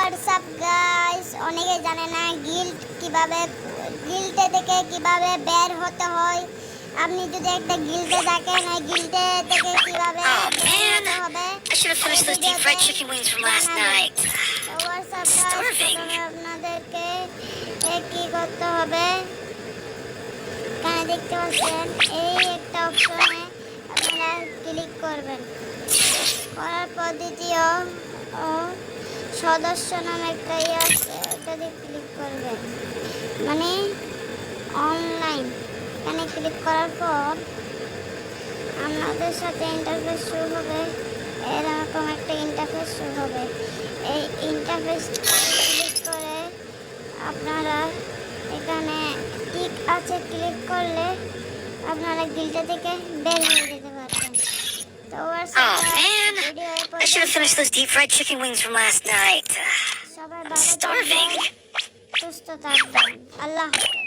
WhatsApp guys, অনেকে জানে না গিল্টে থেকে কিভাবে বের হতে হয়। আপনি যদি একটা গিল্টে থাকেন, ওই গিল্টে থেকে কিভাবে Oh বের man, হতে হবে I should have finished those deep fried chicken wings from last night. WhatsApp guys, Starving. প্রথমে আপনাদেরকে কি করতে হবে, এখানে দেখতে পাচ্ছেন এই একটা অপশনে আপনারা ক্লিক করবেন। করার পর দ্বিতীয় সদস্য নামে একটা আছে, ওটাতে ক্লিক করবেন, মানে অনলাইন। এখানে ক্লিক করার পর আপনাদের সাথে ইন্টারফেস শুরু হবে, এরকম একটা ইন্টারফেস শুরু হবে। এই ইন্টারফেস ক্লিক করে আপনারা এখানে টিক আছে, ক্লিক করলে আপনারা গিল্ডে থেকে বের হয়ে যেতে পারবেন। তো Oh man, I should have finished those deep fried chicken wings from last night. সবাই I'm ভালো starving. থাকবেন, সুস্থ থাকবেন। আল্লাহ হাফেজ।